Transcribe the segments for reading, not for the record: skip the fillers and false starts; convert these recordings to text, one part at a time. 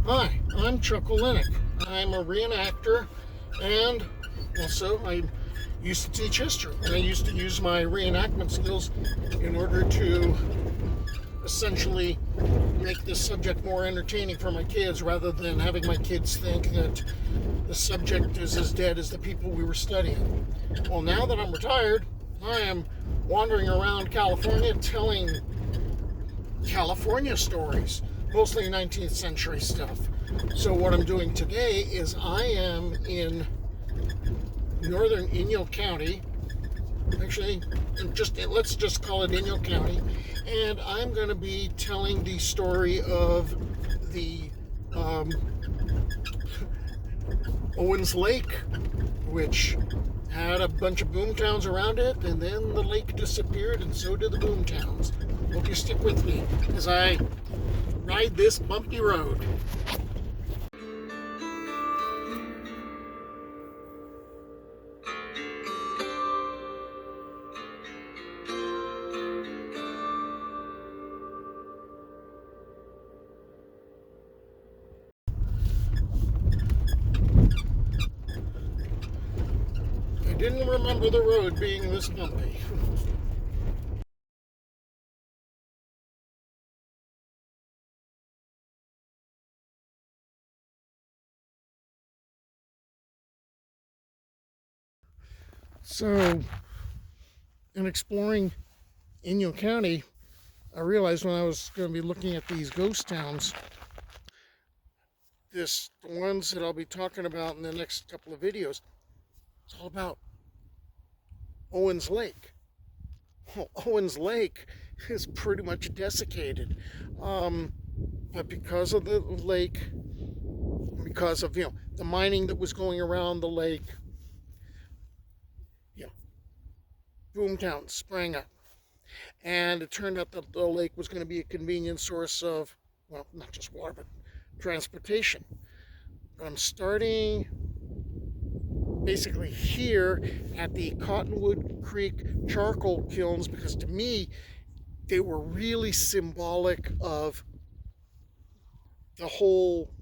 Hi, I'm Chuck Olenek. I'm a reenactor and also I used to teach history. And I used to use my reenactment skills in order to essentially make this subject more entertaining for my kids rather than having my kids think that the subject is as dead as the people we were studying. Well, now that I'm retired, I am wandering around California telling California stories, mostly 19th century stuff. So what I'm doing today is I am in Northern Inyo County. Actually, let's just call it Inyo County, and I'm going to be telling the story of the Owens Lake, which had a bunch of boom towns around it, and then the lake disappeared, and so did the boom towns. Hope you stick with me as I ride this bumpy road. I didn't remember the road being this bumpy. So, in exploring Inyo County, I realized when I was going to be looking at these ghost towns, the ones that I'll be talking about in the next couple of videos, it's all about Owens Lake. Well, Owens Lake is pretty much desiccated, but because of the lake, because of the mining that was going around the lake, you know, boomtowns sprang up. And it turned out that the lake was going to be a convenient source of, well, not just water, but transportation. But I'm starting basically here at the Cottonwood Creek charcoal kilns because to me, they were really symbolic of the whole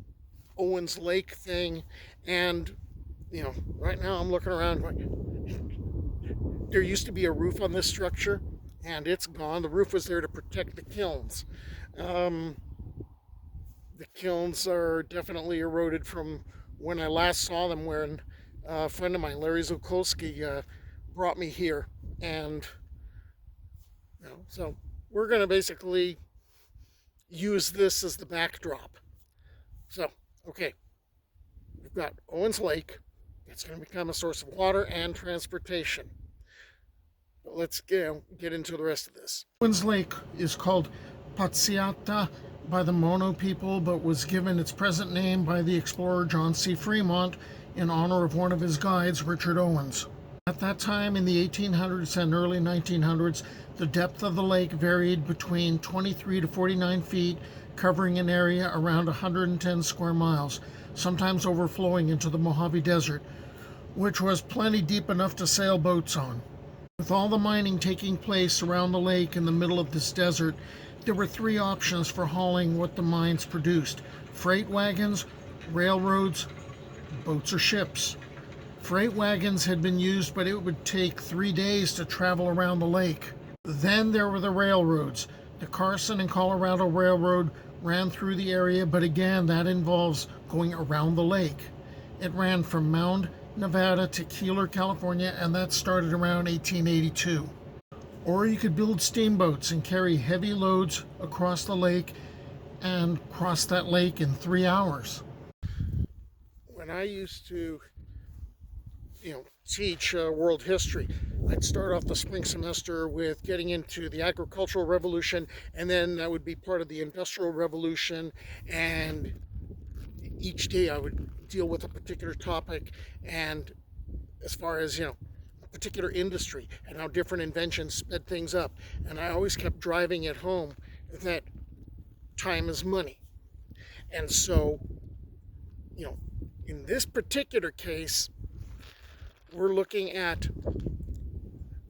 Owens Lake thing. And, right now I'm looking around going, there used to be a roof on this structure and it's gone. The roof was there to protect the kilns. The kilns are definitely eroded from when I last saw them, when a friend of mine, Larry Zukolski, brought me here. And so we're going to basically use this as the backdrop. So, okay, we've got Owens Lake. It's going to become a source of water and transportation. But let's get into the rest of this. Owens Lake is called Patsiata by the Mono people, but was given its present name by the explorer John C. Fremont in honor of one of his guides, Richard Owens. At that time, in the 1800s and early 1900s, the depth of the lake varied between 23 to 49 feet, covering an area around 110 square miles, sometimes overflowing into the Mojave Desert, which was plenty deep enough to sail boats on. With all the mining taking place around the lake in the middle of this desert, there were three options for hauling what the mines produced: freight wagons, railroads, boats or ships. Freight wagons had been used, but it would take 3 days to travel around the lake. Then there were the railroads. The Carson and Colorado Railroad ran through the area, but again, that involves going around the lake. It ran from Mound, Nevada to Keeler, California, and that started around 1882. Or you could build steamboats and carry heavy loads across the lake and cross that lake in 3 hours. When I used to teach world history, I'd start off the spring semester with getting into the agricultural revolution, and then that would be part of the industrial revolution, and each day I would deal with a particular topic, and as far as a particular industry and how different inventions sped things up. And I always kept driving it home that time is money. And so in this particular case, we're looking at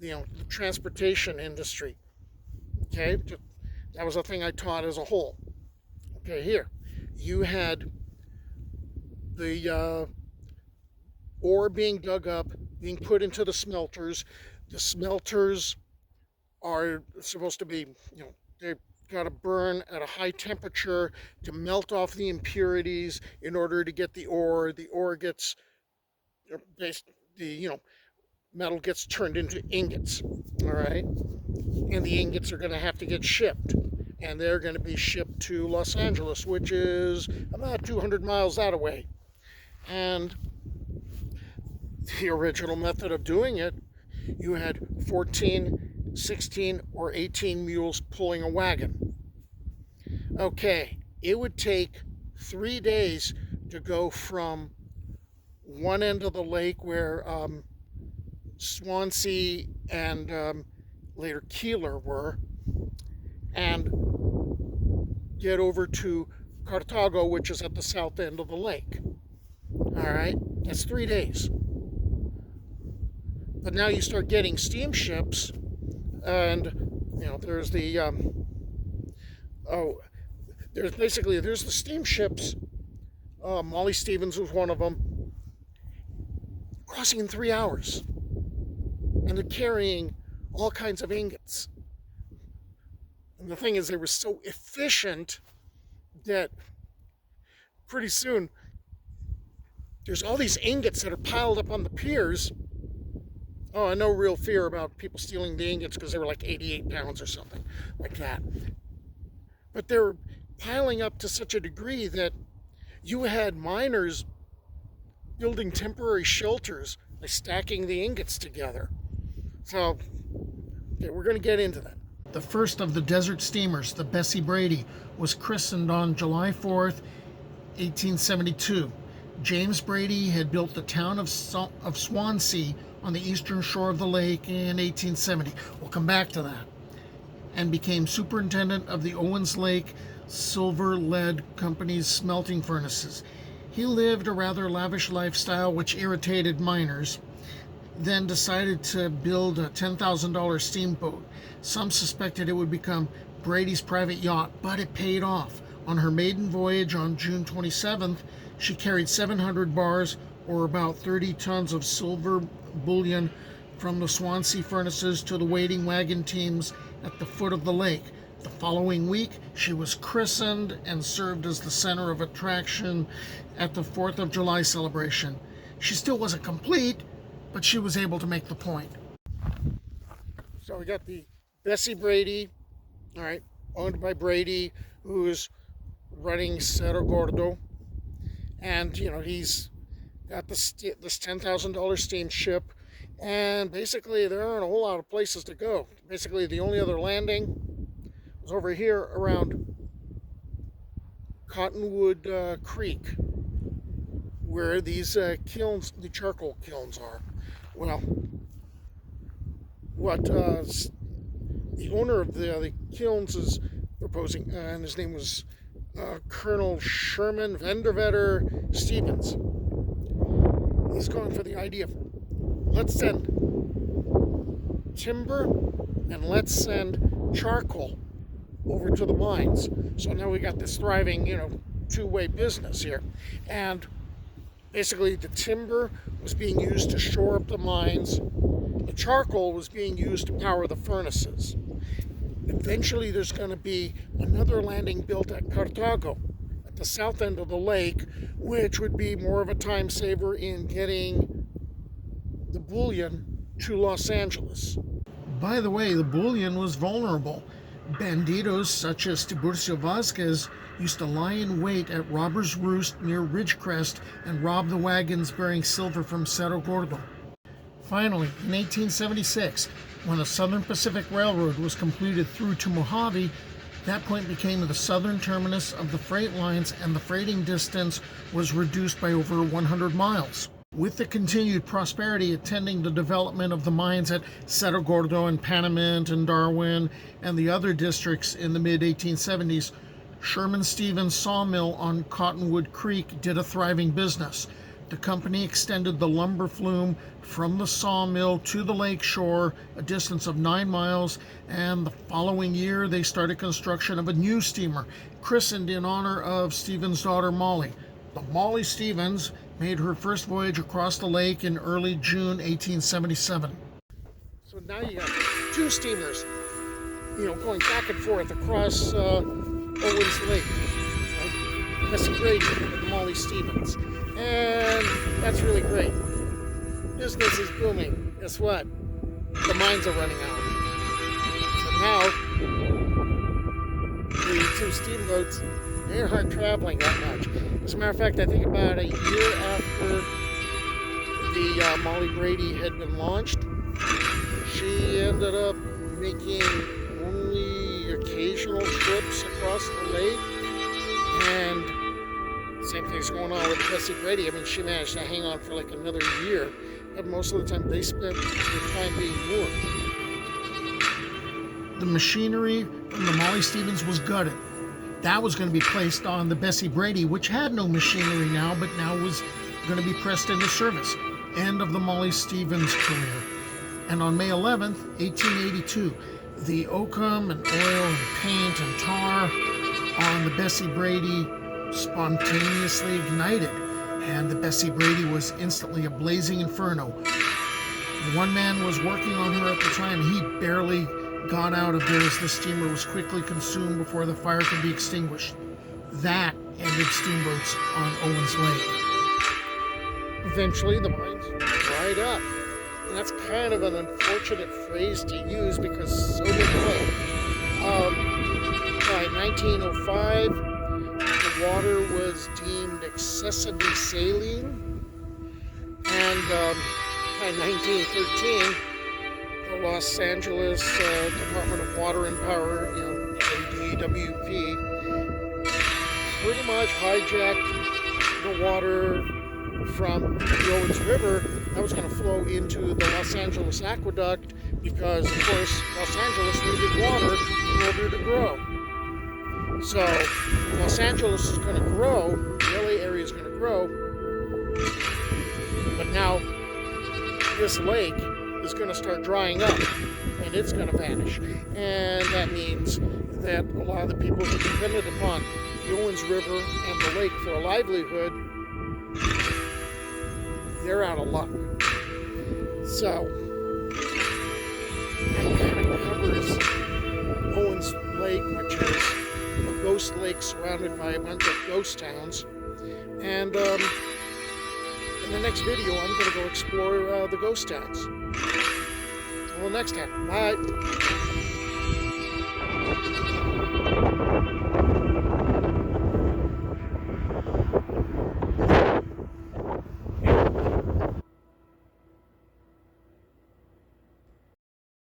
the transportation industry. Okay, that was a thing I taught as a whole. Okay, here you had the ore being dug up, being put into the smelters. The smelters are supposed to be, they've got to burn at a high temperature to melt off the impurities in order to get the ore. The ore gets, the metal gets turned into ingots, all right? And the ingots are going to have to get shipped. And they're going to be shipped to Los Angeles, which is about 200 miles that away. And the original method of doing it, you had 14, 16, or 18 mules pulling a wagon. Okay, it would take 3 days to go from one end of the lake where Swansea and later Keeler were, and get over to Cartago, which is at the south end of the lake. All right, that's 3 days. But now you start getting steamships, and there's the there's the steamships. Mollie Stevens was one of them, crossing in 3 hours, and they're carrying all kinds of ingots. And the thing is, they were so efficient that pretty soon there's all these ingots that are piled up on the piers. Oh, I no real fear about people stealing the ingots because they were like 88 pounds or something like that. But they were piling up to such a degree that you had miners building temporary shelters by stacking the ingots together. So, okay, we're going to get into that. The first of the desert steamers, the Bessie Brady, was christened on July 4th, 1872. James Brady had built the town of Swansea on the eastern shore of the lake in 1870. We'll come back to that. And became superintendent of the Owens Lake Silver Lead Company's smelting furnaces. He lived a rather lavish lifestyle which irritated miners, then decided to build a $10,000 steamboat. Some suspected it would become Brady's private yacht, but it paid off. On her maiden voyage on June 27th, she carried 700 bars, or about 30 tons of silver bullion, from the Swansea furnaces to the waiting wagon teams at the foot of the lake. The following week, she was christened and served as the center of attraction at the 4th of July celebration. She still wasn't complete, but she was able to make the point. So we got the Bessie Brady, all right, owned by Brady, who's running Cerro Gordo. And, he's got this $10,000 steamship. And basically, there aren't a whole lot of places to go. Basically, the only other landing was over here around Cottonwood Creek, where these kilns, the charcoal kilns, are. Well, what the owner of the kilns is proposing, and his name was Colonel Sherman Vandervetter Stevens. He's going for the idea of, let's send timber and let's send charcoal over to the mines. So now we got this thriving, two-way business here. And basically the timber was being used to shore up the mines. The charcoal was being used to power the furnaces. Eventually there's going to be another landing built at Cartago, at the south end of the lake, which would be more of a time saver in getting the bullion to Los Angeles. By the way, the bullion was vulnerable. Banditos such as Tiburcio Vasquez used to lie in wait at Robber's Roost near Ridgecrest and rob the wagons bearing silver from Cerro Gordo. Finally, in 1876, when the Southern Pacific Railroad was completed through to Mojave, that point became the southern terminus of the freight lines, and the freighting distance was reduced by over 100 miles. With the continued prosperity attending the development of the mines at Cerro Gordo and Panamint and Darwin and the other districts in the mid-1870s, Sherman Stevens Sawmill on Cottonwood Creek did a thriving business. The company extended the lumber flume from the sawmill to the lake shore, a distance of 9 miles, and the following year they started construction of a new steamer, christened in honor of Stevens' daughter Mollie. The Mollie Stevens made her first voyage across the lake in early June 1877. So now you got two steamers, going back and forth across Owens Lake. Bessie Brady and Mollie Stevens. And that's really great. Business is booming. Guess what? The mines are running out. So now, the two steamboats, they aren't traveling that much. As a matter of fact, I think about a year after the Mollie Brady had been launched, she ended up making only occasional trips across the lake. And same thing's going on with Bessie Brady. I mean, she managed to hang on for like another year, but most of the time they spent their time being moored. The machinery from the Mollie Stevens was gutted. That was going to be placed on the Bessie Brady, which had no machinery now, but now was going to be pressed into service. End of the Mollie Stevens career. And on May 11th, 1882, the oakum and oil and paint and tar on the Bessie Brady spontaneously ignited, and the Bessie Brady was instantly a blazing inferno. One man was working on her at the time. He barely got out of there as the steamer was quickly consumed before the fire could be extinguished. That ended steamboats on Owens Lake. Eventually, the mines dried up. And that's kind of an unfortunate phrase to use because so did the lake. By 1905, the water was deemed excessively saline, and by 1913, the Los Angeles Department of Water and Power, DWP, pretty much hijacked the water from the Owens River that was going to flow into the Los Angeles Aqueduct because, of course, Los Angeles needed water in order to grow. So Los Angeles is going to grow, the LA area is going to grow, but now this lake is going to start drying up and it's going to vanish. And that means that a lot of the people who depended upon the Owens River and the lake for a livelihood, they're out of luck. So that kind of covers Owens Lake, which is a ghost lake surrounded by a bunch of ghost towns. And in the next video, I'm going to go explore the ghost towns. Until next time, bye.